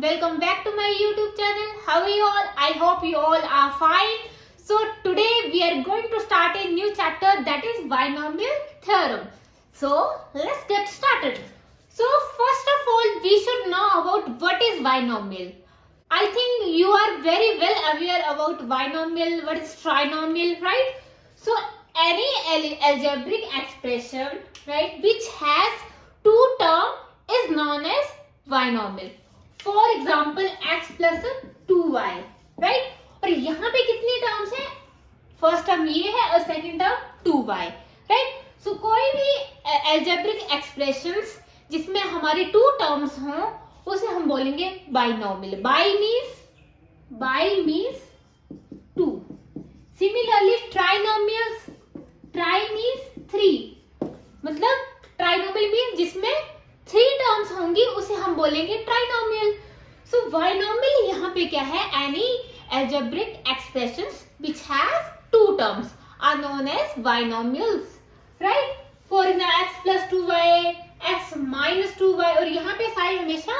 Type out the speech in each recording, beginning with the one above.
welcome back to my YouTube channel. How are you all? I hope you all are fine. So today we are going to start a new chapter, that is binomial theorem. So let's get started. So first of all, we should know about what is binomial. I think you are very well aware about binomial, what is trinomial, right? So any algebraic expression, right, which has two terms is known as binomial. For example, x plus 2y, right? और यहाँ पे कितनी terms है? First term ये है और second term 2y, right? सो कोई भी algebraic expressions जिसमें हमारी टू टर्म्स हों उसे हम बोलेंगे binomial. Bi means two. Similarly trinomials, tri means three, मतलब ट्राइनोमियल मीन्स जिसमें थ्री टर्म्स होंगी उसे हम बोलेंगे ट्राइनोमियल. सो बाइनोमियल यहाँ पे क्या है? Any algebraic expressions which has two terms are known as binomials, right? For example, x plus 2y, x minus 2y, और यहाँ पे साइड हमेशा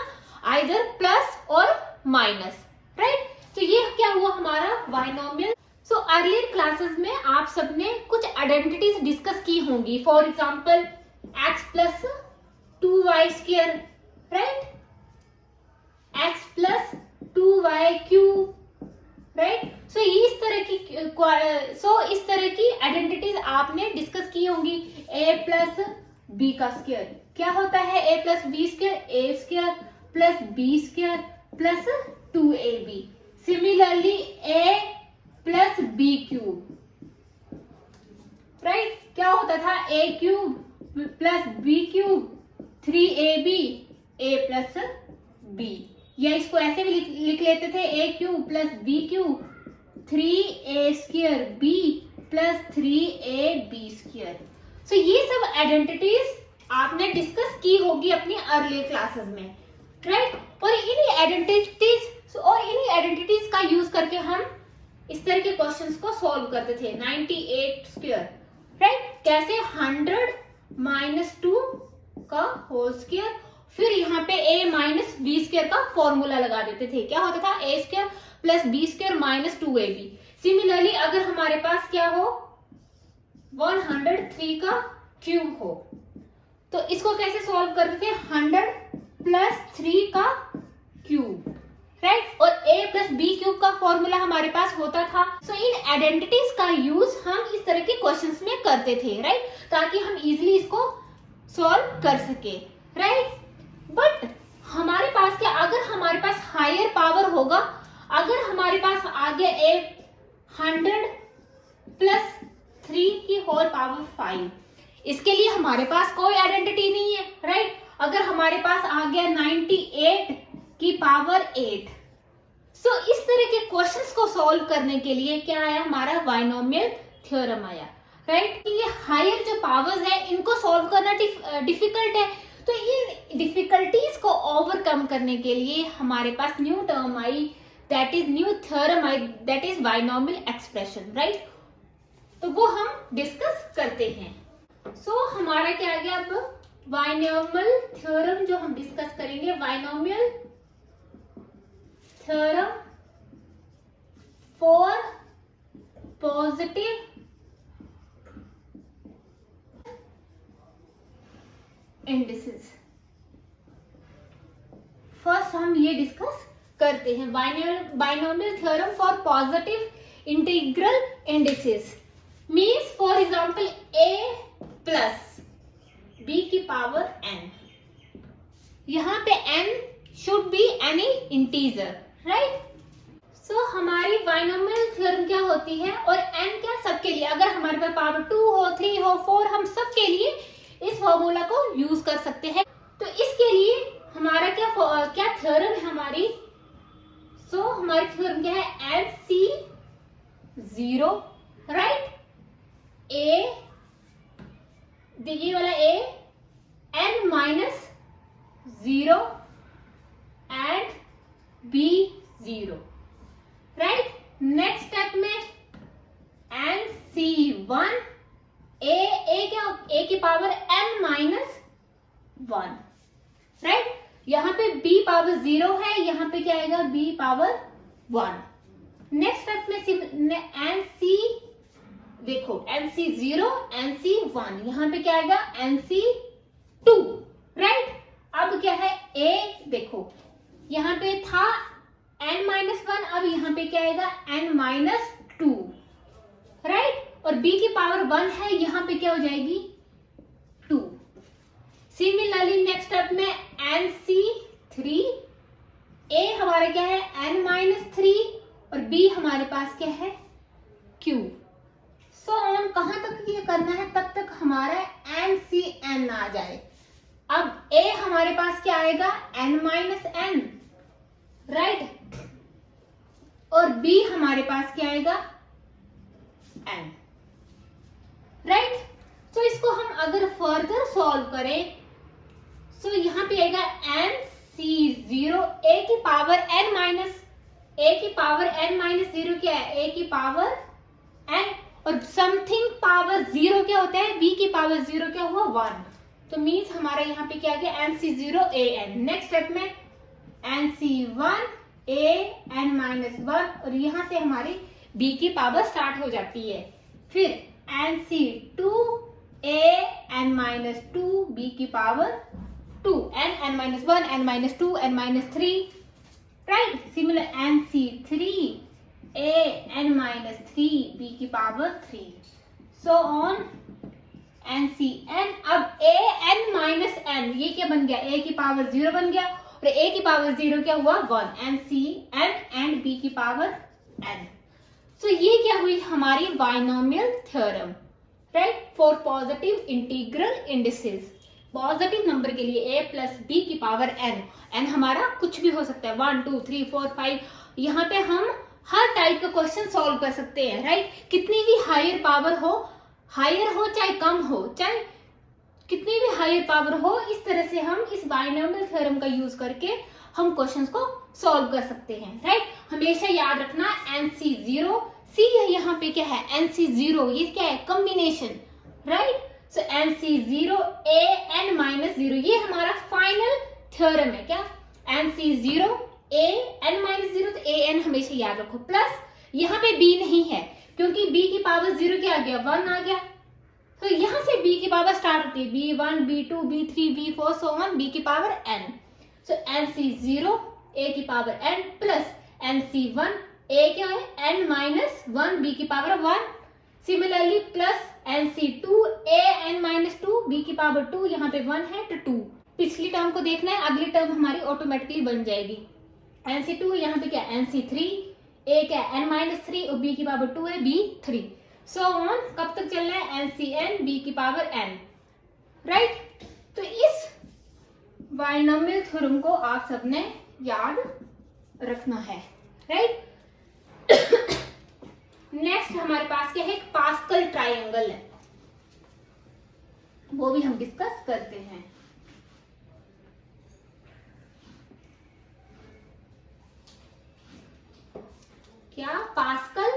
either plus और minus, right? तो ये क्या हुआ हमारा binomial. So earlier classes में आप सबने कुछ identities डिस्कस की होंगी. For example, x plus 2y square, right? x plus 2y cube, right? So इस तरह की आइडेंटिटीज आपने डिस्कस की होंगी. a प्लस बी का स्क्वायर क्या होता है? a plus B square, A square plus B square plus 2ab. Similarly a plus B cube, right, क्या होता था? a cube plus B cube 3ab, a plus B. या इसको ऐसे भी लिख लेते थे, A cube plus B cube 3a square B plus 3ab square. सो ये सब आइडेंटिटीज आपने डिस्कस की होगी अपनी अर्ली क्लासेस में, राइट? और इन्हीं आइडेंटिटीज का यूज करके हम इस तरह के क्वेश्चंस को सॉल्व करते थे. 98 स्क्वायर, राइट? कैसे? 100 माइनस 2 का होल स्क्वायर. फिर यहाँ पे a माइनस बी स्क्वायर का फॉर्मूला लगा देते थे. क्या होता था? a square plus B square minus 2ab. Similarly अगर हमारे पास क्या हो? 103 का क्यूब हो तो इसको कैसे सॉल्व करते थे? 100 प्लस 3 का क्यूब, राइट? और a प्लस बी क्यूब का फॉर्मूला हमारे पास होता था. सो इन आइडेंटिटीज का यूज हम इस तरह के क्वेश्चंस में करते थे, राइट? ताकि हम इजिली इसको सॉल्व कर सके, राइट? बट हमारे पास क्या, अगर हमारे पास हायर पावर होगा, अगर हमारे पास आ गया 100 प्लस 3 की होल पावर 5, इसके लिए हमारे पास कोई आइडेंटिटी नहीं है, राइट? अगर हमारे पास आ गया 98 की पावर 8. सो इस तरह के क्वेश्चंस को सॉल्व करने के लिए क्या आया? हमारा बाइनोमियल थ्योरम आया, राइट? ये हायर जो पावर्स है इनको सॉल्व करना डिफिकल्ट है. तो इन डिफिकल्टीज को ओवरकम करने के लिए हमारे पास न्यू टर्म आई, दैट इज न्यू थ्योरम आई, that is binomial expression, right? तो वो हम डिस्कस करते हैं. सो हमारा क्या आ गया? अब बाइनोमियल थ्योरम जो हम डिस्कस करेंगे, binomial theorem for positive indices. First हम ये डिस्कस करते हैं binomial theorem for positive integral indices. Means for example a plus b की पावर n. यहाँ पे n should be any integer, right? So हमारी बाइनोमियल थ्योरम क्या होती है? और n क्या? सबके लिए. अगर हमारे पास पावर 2 हो, 3 हो, 4, हम सबके लिए इस फॉर्मूला को यूज कर सकते हैं. तो इसके लिए हमारा क्या थ्योरम है हमारी? सो हमारी थ्योरम क्या है? LC0, right? A, ये वाला A, n minus 0 and B 0, right? Next step में NC1, a क्या? a की पावर n माइनस 1, राइट? यहाँ पे b पावर 0 है, यहाँ पे क्या आएगा b पावर 1। नेक्स्ट स्टेप में NC, देखो NC 0, NC 1, यहाँ पे क्या आएगा NC 2, राइट। अब क्या है A, देखो यहाँ पे था n-1, अब यहाँ पे क्या आएगा n-2, राइट। और b की पावर 1 है, यहाँ पे क्या हो जाएगी 2। सिमिलरली नेक्स्ट स्टेप में NC3, A हमारा क्या है n-3 और b हमारे पास क्या है q। सो ऑन कहां तक ये करना है, तब तक हमारा NCN आ जाए। अब A हमारे पास क्या आएगा n-n, राइट, और B हमारे पास क्या आएगा n, राइट। तो इसको हम अगर फर्दर सॉल्व करें, तो यहाँ पे आएगा NC0, A की पावर n-0 क्या है A की पावर n, और समथिंग पावर 0 क्या होता है, B की पावर 0 क्या हुआ 1, तो मीन्स हमारा यहाँ पे क्या आ गया NC0AN। नेक्स्ट स्टेप में NC1 AN-1, और यहाँ से हमारी B की पावर स्टार्ट हो जाती है। फिर NC2 AN-2, B की power 2, n-1, n-2, n-3, right. Similar NC3 AN-3, B की पावर 3, सो ऑन NCN। अब AN-n, ये क्या बन गया A की पावर 0 बन गया, और A की पावर 0 क्या हुआ 1, NCN एंड B की पावर n। सो ये क्या हुई हमारी binomial theorem, right, for positive integral indices. Positive number के लिए a प्लस b की पावर n हमारा कुछ भी हो सकता है, 1 2 3 4 5। यहाँ पे हम हर टाइप का क्वेश्चन सॉल्व कर सकते हैं, राइट। कितनी भी हायर पावर हो, हायर हो चाहे कम हो, चाहे कितनी भी हायर पावर हो, इस तरह से हम इस बाइनोमियल थ्योरम का यूज करके हम क्वेश्चंस को सॉल्व कर सकते हैं, राइट। हमेशा याद रखना NC0, C यहाँ पे क्या है NC0, ये क्या है कॉम्बिनेशन, राइट। सो NC0 AN-0, ये हमारा फाइनल थ्योरम है, क्या NC0 AN-0, तो AN हमेशा याद रखो। प्लस यहाँ पे B नहीं है, क्योंकि B की पावर 0 क्या आ गया 1 आ गया, तो यहाँ से B की पावर स्टार्ट होती है B1 B2 B3 B4 so on B की power n। So NC0 A की power n plus NC1 A क्या है n-1 B की power 1, similarly plus NC2 AN-2 B की पावर 2, यहाँ पे 1 है तो 2। पिछली टर्म को देखना है, अगली टर्म हमारी ऑटोमेटिकली बन जाएगी। NC2 यहाँ पे क्या NC3, A क्या n-3 और B की पावर 2 है B3, सो ऑन कब तक चलना है NCN B की पावर n, राइट। तो इस बाइनोमियल थ्योरम को आप सबने याद रखना है, राइट। नेक्स्ट हमारे पास क्या है, एक पास्कल ट्रायंगल है, वो भी हम डिस्कस करते हैं। क्या पास्कल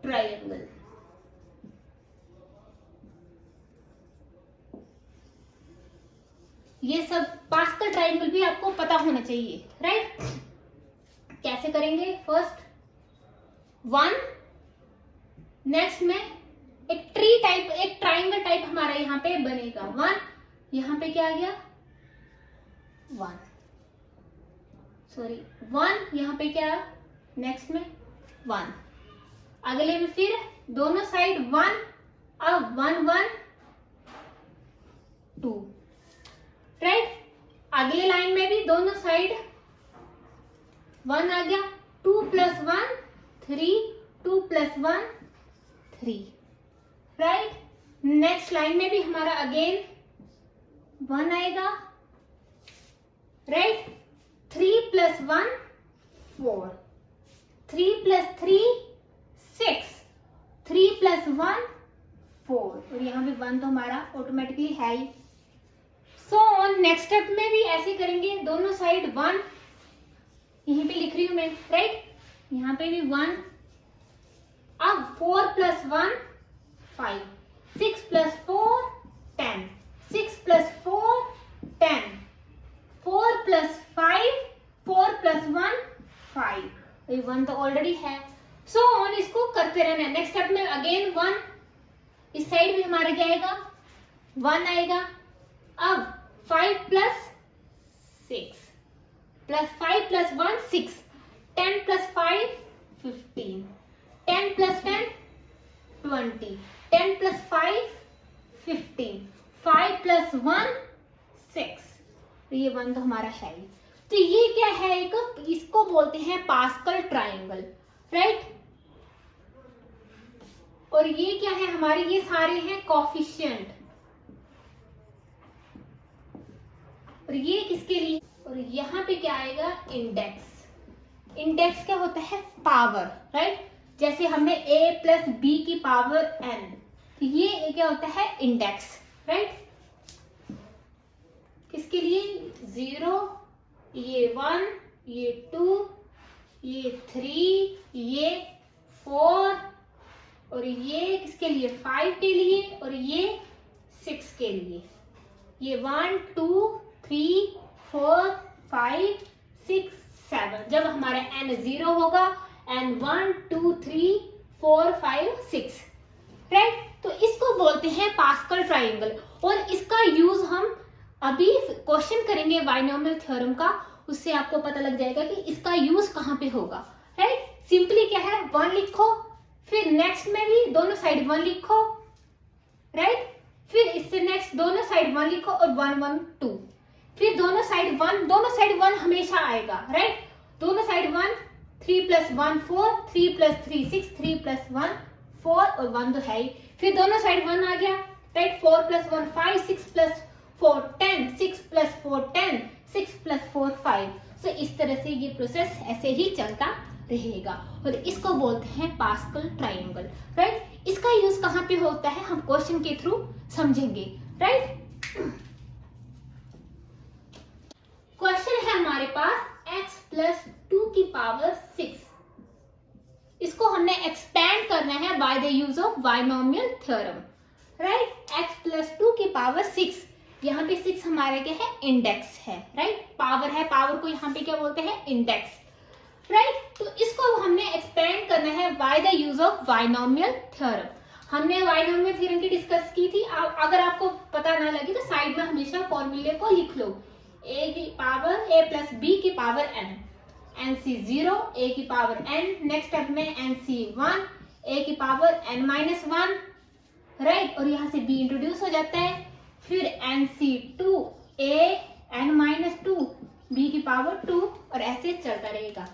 ट्रायंगल, ये सब पास्कल ट्रायंगल भी आपको पता होना चाहिए, राइट। कैसे करेंगे, फर्स्ट 1, नेक्स्ट में एक ट्री टाइप, एक ट्रायंगल टाइप हमारा यहाँ पे बनेगा 1, यहाँ पे क्या आ गया 1, सॉरी 1, यहाँ पे क्या, नेक्स्ट में 1, अगले में फिर दोनों साइड 1, अब 1 1 2, राइट। अगले लाइन में भी दोनों साइड 1 आ गया, 2 + 1 3, 2 + 1 3, राइट। नेक्स्ट लाइन में भी हमारा अगेन 1 आएगा, राइट। 3 + 1 4, 3 + 3 6, 3 + 1 4, और यहाँ पे 1 तो हमारा ऑटोमेटिकली है ही। सो ऑन नेक्स्ट स्टेप में भी ऐसे करेंगे, दोनों साइड 1, यहीं पे लिख रही हूं मैं, राइट, यहाँ पे भी 1, अब 4 + 1 5, 6 + 4 10, 6 plus 4 10, 4 plus 5 4 plus 1 5, ये 1 तो ऑलरेडी है। सो ऑन इसको करते रहना। नेक्स्ट स्टेप में अगेन 1, इस साइड भी हमारा क्या आएगा 1 आएगा। अब 5 plus 6 plus 5 plus 1 6, 10 plus 5 15, 10 plus 10 20, 10 plus 5 15, 5 plus 1 6, तो ये 1 तो हमारा है ही। तो ये क्या है, एक इसको बोलते हैं पास्कल ट्रायंगल, राइट। और ये क्या है हमारे, ये सारे हैं कोफिशिएंट, और ये किसके लिए, और यहाँ पे क्या आएगा इंडेक्स। इंडेक्स क्या होता है पावर, राइट। जैसे हमने a प्लस बी की पावर n, तो ये क्या होता है इंडेक्स, राइट। किसके लिए 0, ये 1, ये 2, ये 3, ये 4, और ये किसके लिए 5 के लिए, और ये 6 के लिए। ये 1 2 3 4 5 6 7, जब हमारा n 0 होगा, n 1 2 3 4 5 6, राइट। तो इसको बोलते हैं पास्कल ट्रायंगल, और इसका यूज हम अभी क्वेश्चन करेंगे बाइनोमियल थ्योरम का, उससे आपको पता लग जाएगा कि इसका यूज कहाँ पे होगा, राइट। सिंपली क्या है 1 लिखो, फिर नेक्स्ट में भी दोनों साइड 1 लिखो, राइट। फिर इससे नेक्स्ट दोनों साइड 1 लिखो और 1 1 2, फिर दोनों साइड 1, दोनों साइड 1 हमेशा आएगा, राइट। दोनों साइड 1, 3 plus 1 4, 3 plus 3 6, 3 plus 1 4, और 1 तो है ही। फिर दोनों साइड 1 आ गया, right. 4 plus 1 5, 6 plus 4 10, 6 plus 4 10, 6 plus 4 5। सो इस तरह से ये प्रोसेस ऐसे ही चलता रहेगा, और इसको बोलते हैं पास्कल ट्रायंगल, राइट। इसका यूज कहाँ पे होता है हम क्वेश्चन के थ्रू समझेंगे, राइट। क्वेश्चन है हमारे पास x plus 2 की पावर 6, इसको हमने एक्सपेंड करना है bye the use of binomial theorem, right. x plus 2 की पावर 6, यहाँ पे 6 हमारे क्या है इंडेक्स है, राइट। पावर है, पावर को यहाँ पे क्या बोलते हैं इंडेक्स, राइट। तो इसको हमने एक्सपेंड करना है bye the use of binomial theorem. हमने बाइनोमियल थ्योरम की डिस्कस की थी, अगर आपको पता ना लगे तो साइड में हमेशा फॉर्मूले को लिख लो। a की पावर a प्लस बी की पावर n, nc 0, a की पावर n, नेक्स्ट स्टेप में nc 1, a की पावर n माइनस 1, राइट। और यहाँ से b इंट्रोड्यूस हो जाता है, फिर nc 2, a n minus 2, b की पावर 2, और ऐसे चलता रहेगा।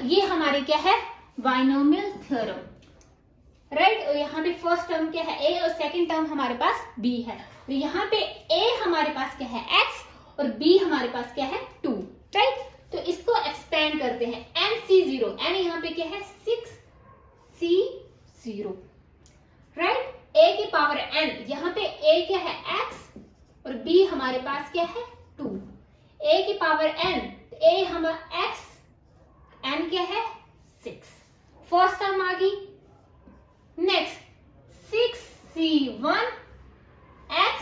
ये हमारे क्या है बाइनोमियल थ्योरम, राइट। और यहाँ पे फर्स्ट टर्म क्या है a, और सेकंड टर्म हमारे पास b है, और यहाँ पे a हमारे पास क्या है x, और b हमारे पास क्या है 2, राइट। तो इसको एक्सपेंड करते हैं, nc0, n यहाँ पे क्या है 6c0, राइट। a की पावर n, यहाँ पे a क्या है x, और b हमारे पास क्या है 2, a की पावर n, a हमारा x, n क्या है 6, फर्स्ट टर्म आ गई। नेक्स्ट 6c1 x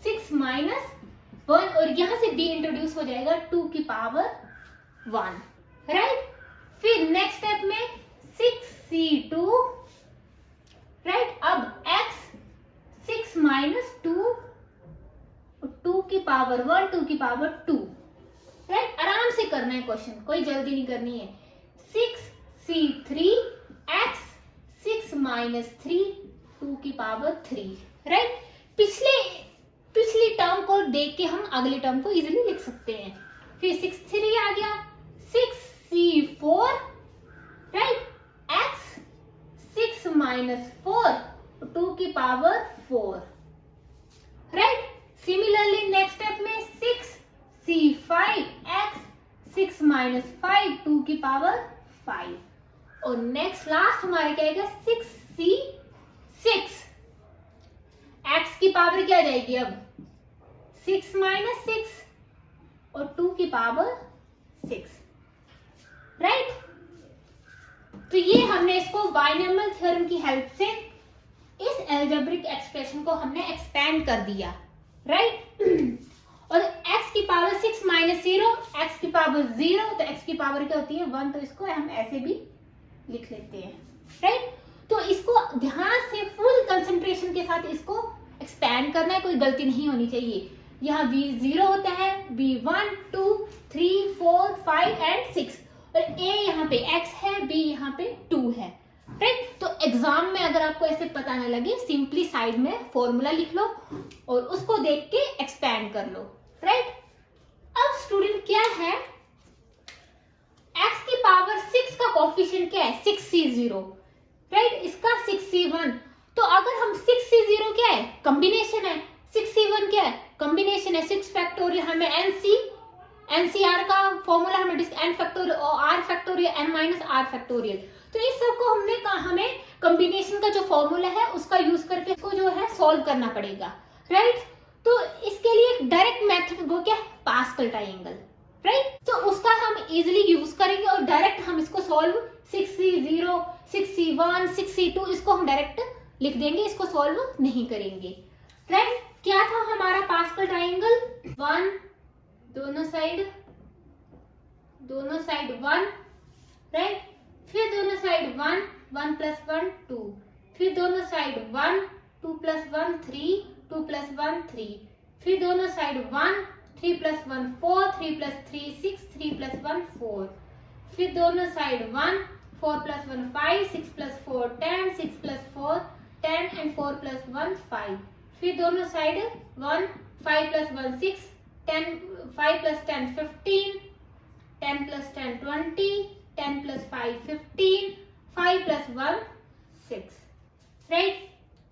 6 माइनस 1, और यहां से b इंट्रोड्यूस हो जाएगा 2 की पावर 1, राइट। फिर नेक्स्ट स्टेप में 6c2, राइट। अब x 6 माइनस 2, 2 की पावर 1, 2 की पावर 2, राइट। आराम से करना है क्वेश्चन, कोई जल्दी नहीं करनी है। 6c3 x 6 माइनस 3, 2 की पावर 3, राइट। पिछली टर्म को देख के हम अगले टर्म को इजीली लिख सकते हैं। फिर 6 3 आ गया, 6c4, राइट। x 6 माइनस 4, 2 की power 4, right. Similarly next step में 6c5 x 6 माइनस 5, 2 की पावर 5, और नेक्स्ट लास्ट हमारे क्या आएगा 6c6, x की पावर क्या आ जाएगी अब 6 माइनस 6, और 2 की पावर 6, राइट। तो ये हमने इसको बाइनोमियल थ्योरम की हेल्प से इस एल्जेब्रिक एक्सप्रेशन को हमने एक्सपेंड कर दिया, राइट। और x की पावर 6 माइनस 0, x की पावर 0, तो x की पावर क्या होती है 1, तो इसको हम ऐसे भी लिख लेते हैं, राइट। तो इसको ध्यान से फुल कंसंट्रेशन के साथ इसको एक्सपैंड करना है, कोई गलती नहीं होनी चाहिए। यहाँ v0 होता है, v1 2 3 4 5 एंड 6, और a यहाँ पे x है, b यहाँ पे 2 है, राइट। तो एग्जाम में अगर आपको ऐसे पता न लगे, सिंपली साइड में फॉर्मूला लिख लो और उसको देख के एक्सपैंड कर लो, राइट। अब स्टूडेंट क्या है, x की पावर 6 का कोफिशिएंट क्या है 6c0, राइट। इसका 6c1, तो अगर हम 6c0 क्या है कॉम्बिनेशन है, 6c1 क्या है कॉम्बिनेशन है, 6 फैक्टोरियल हमें एनसीआर का फॉर्मूला हमें n फैक्टोरियल और r factorial n minus r factorial, तो इस सब को हमने कहा हमें कॉम्बिनेशन का जो फॉर्मूला है उसका यूज करके इसको जो है सॉल्व करना पड़ेगा, राइट। तो इसके लिए डायरेक्ट मेथड वो क्या है पास्कल ट्रायंगल, राइट। तो उसका हम इजीली यूज करेंगे और डायरेक्ट हम इसको सॉल्व 6c0 6c1 6c2 इसको हम डायरेक्ट लिख देंगे, इसको सॉल्व नहीं करेंगे, राइट। क्या था हमारा पास्कल ट्रायंगल, 1 दोनों साइड 1, राइट। फिर दोनों साइड 1 1 प्लस 1 2, फिर दोनों साइड 1 2 प्लस 1 3 2 प्लस 1 3, फिर दोनों साइड 1 3 प्लस 1 4 3 प्लस 3 6 3 प्लस 1 4, फिर दोनों side 1 4 plus 1 5 6 plus 4 10 6 plus 4 10 and 4 plus 1 5, फिर दोनों side 1 5 plus 1 6 10 5 plus 10 15 10 plus 10 20 10 plus 5 15 5 plus 1 6, right.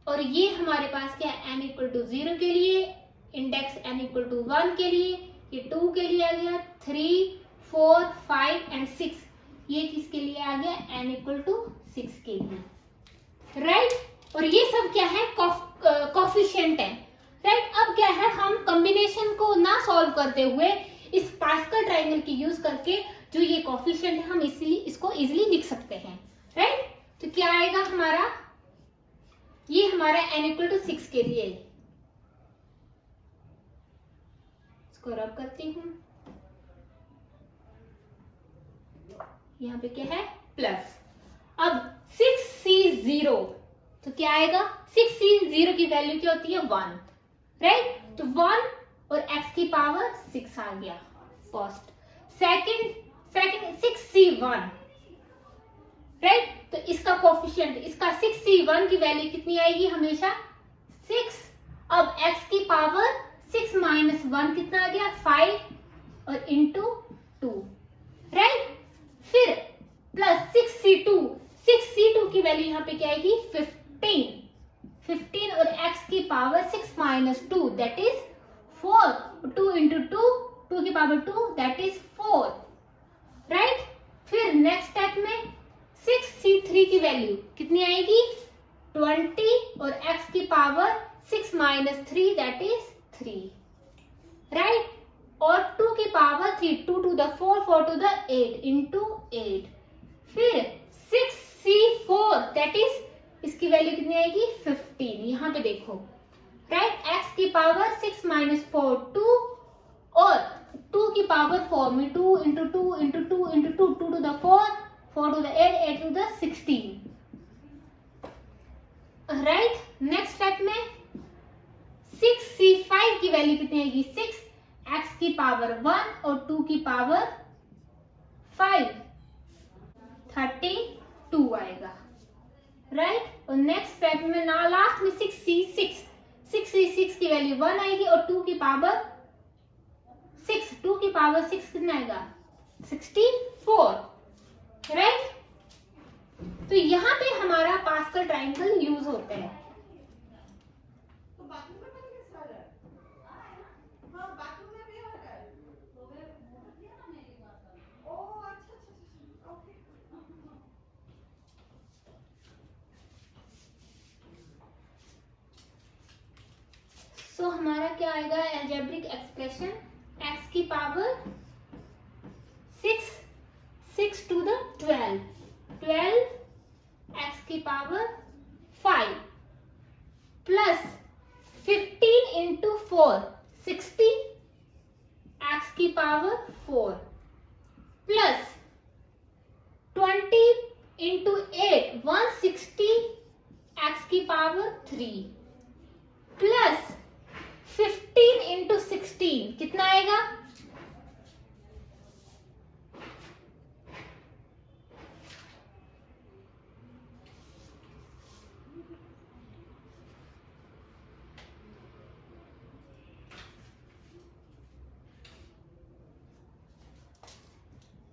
और ये हमारे पास क्या है n इक्वल टू 0 के लिए, इंडेक्स n इक्वल टू 1 के लिए, ये 2 के लिए आ गया, 3 4 5 एंड 6 ये किसके लिए आ गया n इक्वल टू 6 के लिए, राइट। और ये सब क्या है कोफिशिएंट है, राइट। अब क्या है हम कॉम्बिनेशन को ना सॉल्व करते हुए इस पास्कल ट्रायंगल की यूज करके जो ये कोफिशिएंट है हम इसको इजीली लिख सकते हैं, राइट। तो क्या आएगा हमारा, ये हमारा n इक्वल टू 6 के लिए, इसको रब करती हूं, यहाँ पे क्या है प्लस, अब 6c0 तो क्या आएगा 6c0 की वैल्यू क्या होती है 1, राइट। तो 1 और x की पावर 6 आ गया फर्स्ट, सेकंड 6c1, राइट। तो इसका कोफिशिएंट इसका 6c1 की वैल्यू कितनी आएगी हमेशा 6, अब x की पावर 6 माइनस 1 कितना आ गया 5 और इंटू 2, राइट। फिर प्लस 6c2 की वैल्यू यहाँ पे क्या आएगी 15 और x की power 6 minus 2 that is 4, 2 into 2 की पावर 2 दैट इज 4, राइट। फिर नेक्स्ट स्टेप में 6c3 की वैल्यू कितनी आएगी 20 और x की power 6 minus 3 that is 3, right. और 2 की power 3 2 to the 4 4 to the 8 into 8, फिर 6c4 दैट इज इसकी वैल्यू कितनी आएगी 15, यहाँ पे देखो, राइट। x की पावर 6 माइनस 4 2 और 2 की पावर 4 में 2 into 2 into 2 into 2 2 to the 4 4 to the 8 8 to the 16, right. Next step में 6c5 की वैल्यू कितनी आएगी 6, x की पावर 1 और 2 की पावर 5 32 आएगा, राइट। और नेक्स्ट स्टेप में ना लास्ट में 6c6 की वैल्यू 1 आएगी और 2 की पावर 6 कितना आएगा 64, राइट। तो यहाँ पे हमारा पास्कल ट्रायंगल यूज होता है, सो हमारा क्या आएगा एल्जेब्रिक एक्सप्रेशन x की पावर 6 टू द 12 x की पावर 5 प्लस 15 into 4 60 x की पावर 4 प्लस 20 into 8 160 x की पावर 3 प्लस 15 into 16 कितना आएगा?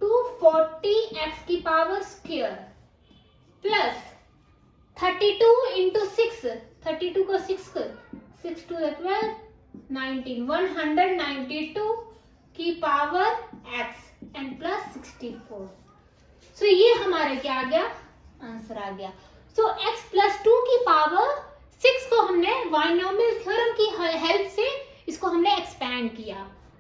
240 x की पावर स्क्वायर प्लस 32 into 6 32 को 6 2 12 19 192 की पावर x एंड प्लस 64। सो ये हमारा क्या आ गया? आंसर आ गया। सो x प्लस 2 की पावर 6 को हमने बाइनोमियल थ्योरम की हेल्प से इसको हमने एक्सपैंड किया,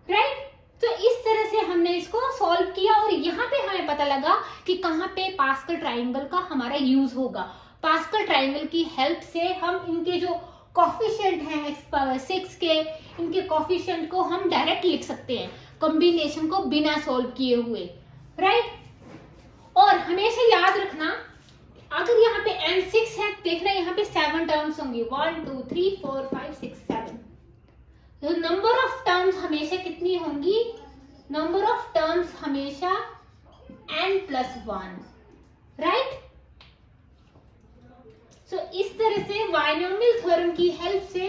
राइट? तो इस तरह से हमने इसको सॉल्व किया और यहाँ पे हमें पता लगा कि कहाँ पे पास्कल ट्राइंगल का हमारा यूज होगा। पास्कल ट्राइंगल की हेल्प से हम इनके जो कॉफिशिएंट हैं x पावर 6 के, इनके कॉफिशिएंट को हम डायरेक्ट लिख सकते हैं कॉम्बिनेशन को बिना सॉल्व किए हुए, राइट? और हमेशा याद रखना अगर यहाँ पे n6 है, देखना यहाँ पे 7 टर्म्स होंगी 1 2 3 4 5 6 7। तो नंबर ऑफ टर्म्स हमेशा कितनी होंगी? नंबर ऑफ टर्म्स हमेशा n+1, राइट? सो इस तरह से बाइनोमियल थ्योरम की हेल्प से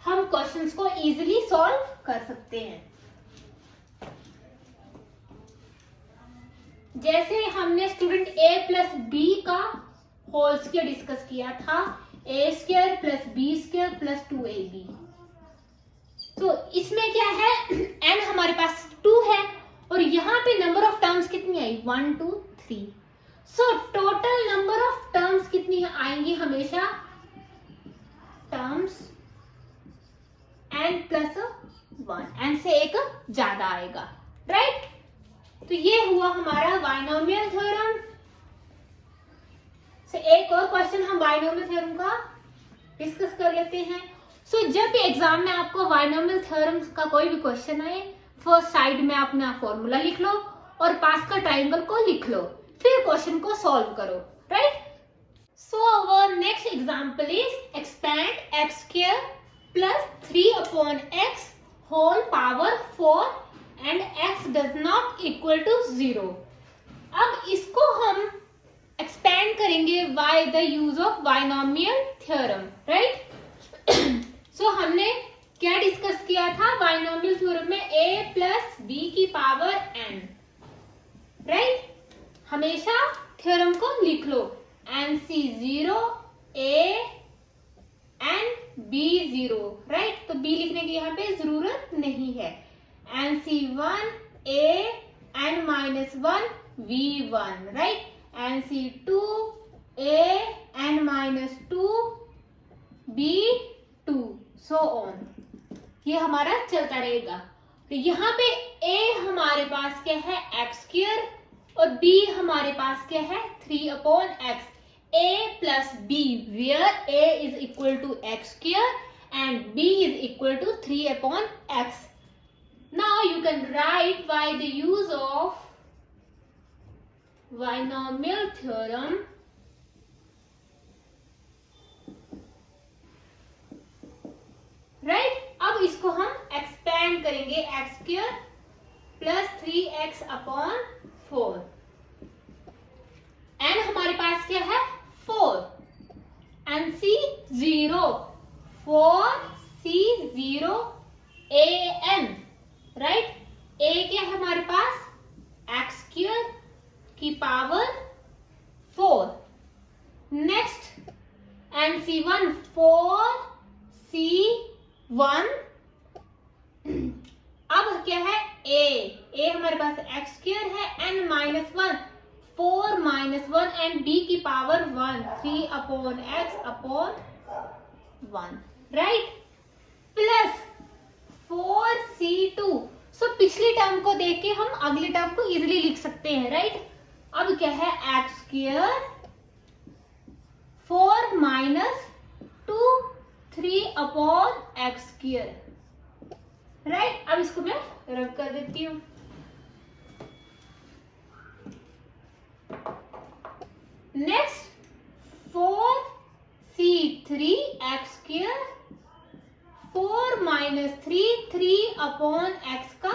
हम क्वेश्चंस को इजीली सॉल्व कर सकते हैं। जैसे हमने स्टूडेंट a प्लस बी का होल स्क्वायर डिस्कस किया था, a square plus B square plus 2ab। तो इसमें क्या है, n हमारे पास 2 है और यहाँ पे नंबर ऑफ टर्म्स कितनी आई? 1 2 3। So total number of terms कितनी आएंगी? हमेशा टर्म्स n+1, n से एक ज्यादा आएगा, राइट? तो ये हुआ हमारा बाइनोमियल थ्योरम। सो एक और क्वेश्चन हम बाइनोमियल थ्योरम का डिस्कस कर लेते हैं। सो जब भी एग्जाम में आपको बाइनोमियल थ्योरम का कोई भी क्वेश्चन आए, फर्स्ट साइड में अपना फॉर्मूला लिख लो और पास्कल ट्राइंगल को लिख लो, फिर क्वेश्चन को सॉल्व करो, right? So our next example is expand x square plus 3/x whole power 4 and x does not equal to 0। अब इसको हम एक्सपैंड करेंगे by the use of binomial theorem, right? So हमने क्या डिस्कस किया था बाइनोमियल थ्योरम में? a plus B की पावर n, राइट? हमेशा थ्योरम को लिख लो nc0 a n b0, right? तो b लिखने की यहाँ पे जरूरत नहीं है। nc1 a n-1 v1, right? nc2 a n-2 b2 so on. ये हमारा चलता रहेगा। तो यहाँ पे a हमारे पास क्या है? x स्क्वायर और b हमारे पास क्या है? 3/x। a plus b where a is equal to x square and b is equal to 3/x. Now you can write by the use of binomial theorem right? अब इसको हम expand करेंगे x square plus 3x/4। n हमारे पास क्या है? 4। nc0 4c0 an, right? a क्या है हमारे पास? x स्क्वायर की पावर 4। Next nc1 4c1। अब क्या है? a हमारे पास x स्क्वायर है, n-1 4-1 एंड b की power 1 3/x/1, right? Plus 4c2। सो पिछली टर्म को देख के हम अगली टर्म को इजीली लिख सकते हैं, राइट? अब क्या है? x square 4 - 2 3/x²। राइट, अब इसको मैं रब कर देती हूँ। Next 4c3x², 4 - 3 3/x³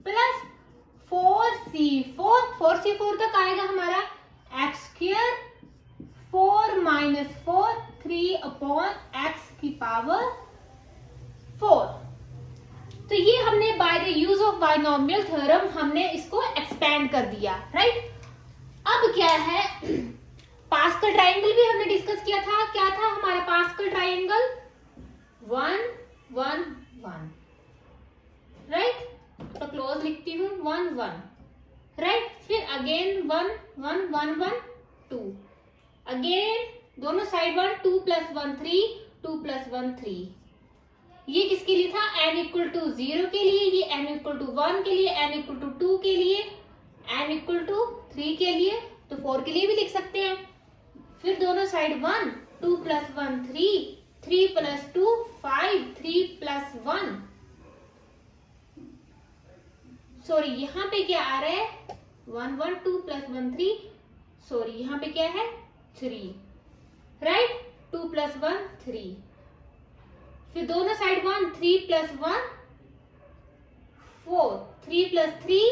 plus 4c4 तक आएगा हमारा x², 4 - 4 3/x⁴। तो ये हमने bye the use of binomial theorem हमने इसको एक्सपेंड कर दिया। राइट, अब क्या है, पास्कल ट्राइंगल भी हमने डिस्कस किया था। क्या था हमारा पास्कल ट्राइंगल? 1 1 1। राइट, तो क्लोज लिखती हूँ 1 1। राइट, फिर अगेन 1 1 1 1 2, अगेन दोनों साइड 1, 2 + 1 3, 2 + 1 3। ये किसके लिए था? n = 0 के लिए, ये n = 1 के लिए, n = 2 के लिए, n = 3 के लिए, तो 4 के लिए भी लिख सकते हैं। फिर दोनों साइड 1, 2 + 1 3, 3 + 2 5, 3 + 1। सॉरी, यहाँ पे क्या आ रहा है? 1 1 2 + 1 3। सॉरी, यहाँ पे क्या है? 3। राइट, 2 + 1 3। फिर दोनों साइड 1, 3 + 1 4, 3 + 3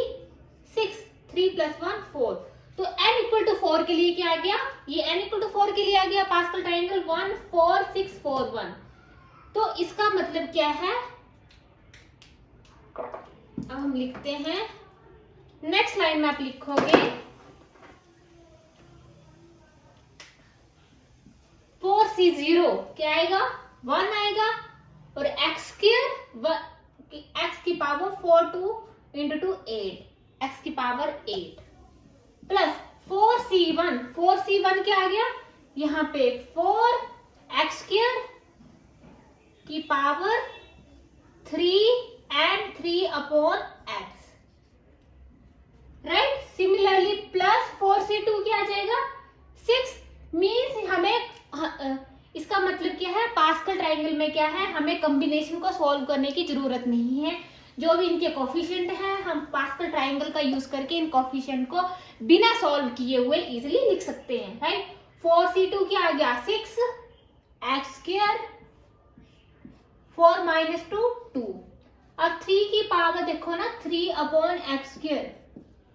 6, 3 + 1 4। तो n = 4 के लिए क्या आ गया? ये n = 4 के लिए आ गया पास्कल ट्राइंगल 1 4 6 4 1। तो इसका मतलब क्या है? अब हम लिखते हैं, नेक्स्ट लाइन में आप लिखोगे 4c0 क्या आएगा? 1 आएगा, और x² x⁴ 4 2 × 2 8, x⁴ plus 4c1 क्या आ गया? यहाँ पे 4x² 3 and 3/x। Right, similarly plus 4c2 क्या आ जाएगा? 6। मीन्स हमें इसका मतलब क्या है, पास्कल ट्राइंगल में क्या है, हमें कॉम्बिनेशन को सॉल्व करने की जरूरत नहीं है। जो भी इनके कोफिशिएंट है, हम पास्कल ट्राइंगल का यूज करके इन कोफिशिएंट को बिना सॉल्व किए हुए इजिली लिख सकते हैं। राइट, 4c2 क्या आ गया? 6, x² 4 - 2 2। अब 3 की पावर देखो ना, 3/x²,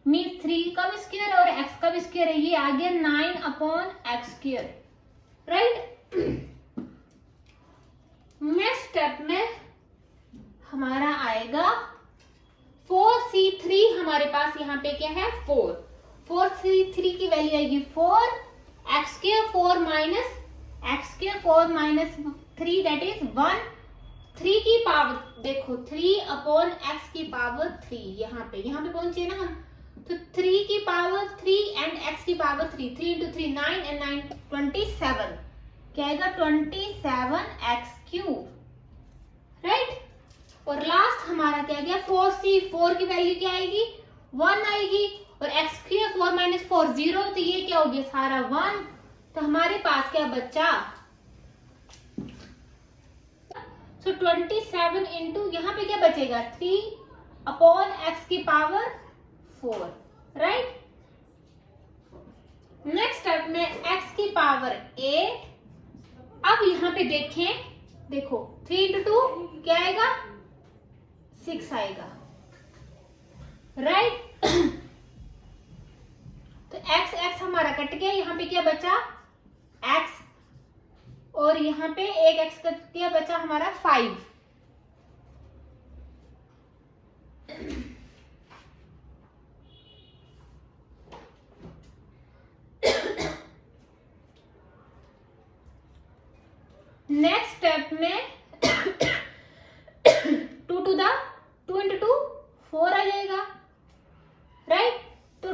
मीन्स 3 का भी स्क्वायर और x का भी स्क्वायर है, ये आ गया 9/x²। राइट, नेक्स्ट स्टेप में हमारा आएगा 4c3। हमारे पास यहाँ पे क्या है? 4c3 की वैल्यू आएगी 4, x² 4 - x², दैट इज 1। 3 की पावर देखो, 3/x⁴, यहाँ पे पहुंचे ना हम, तो 3 की पावर 3 एंड x⁴ 3, 3 × 3 9 and 9 27। क्या आएगा? 27x³। राइट, और लास्ट हमारा क्या गया? 4c4 की वैल्यू क्या आएगी? 1 आएगी, और x² 4 - 4 0, तो ये क्या हो गया? सारा 1। तो हमारे पास क्या बचा? तो 27 इंटू यहाँ पे क्या बचेगा? 3/x⁴। राइट, नेक्स्ट स्टेप में x⁴8। अब यहाँ पे देखें, देखो 3 × 2 क्या आएगा? 6 आएगा। राइट, तो x हमारा कट गया, यहाँ पे क्या बचा? x, और यहाँ पे एक x कट गया, बचा हमारा 5। नेक्स्ट स्टेप में 2 × 2 4 आ जाएगा। राइट, तो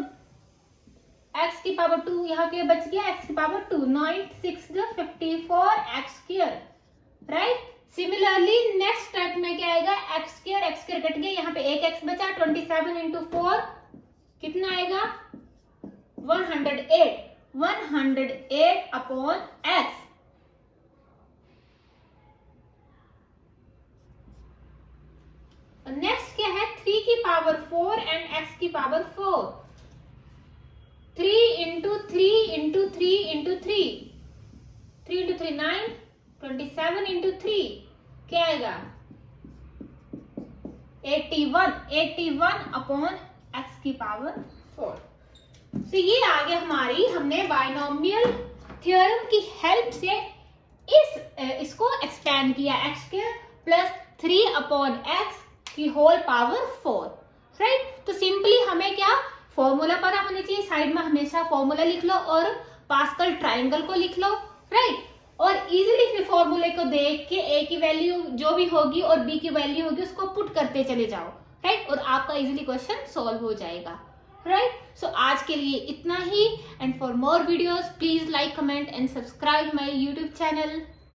x⁴ यहाँ पे बच गया, x⁴ 9 6 54x²। Right, similarly next step में क्या आएगा? x² कट गया, यहाँ पे एक x बचा, 27 × 4 कितना आएगा? 108 108/x। 3 की पावर 4 एंड x की power 4। 3 into 3 into 3 into 3, 3 into 3 9, 27 into 3 क्या आएगा 81 अपॉन x की पावर 4। तो ये आगे हमारी, हमने बायनोमियल थ्योरम की हेल्प से इसको एक्सपेंड किया, x square plus 3 upon x की होल पावर 4, राइट। तो सिंपली हमें क्या फॉर्मूला पता होना चाहिए, साइड में हमेशा फॉर्मूला लिख लो और पास्कल ट्राइंगल को लिख लो, राइट। और इजीली फिर फॉर्मूले को देख के a की वैल्यू जो भी होगी और b की वैल्यू होगी उसको पुट करते चले जाओ, राइट। और आपका इजीली क्वेश्चन सॉल्व हो जाएगा, राइट। सो आज के लिए इतना ही, and for more videos please like, comment and subscribe my YouTube channel.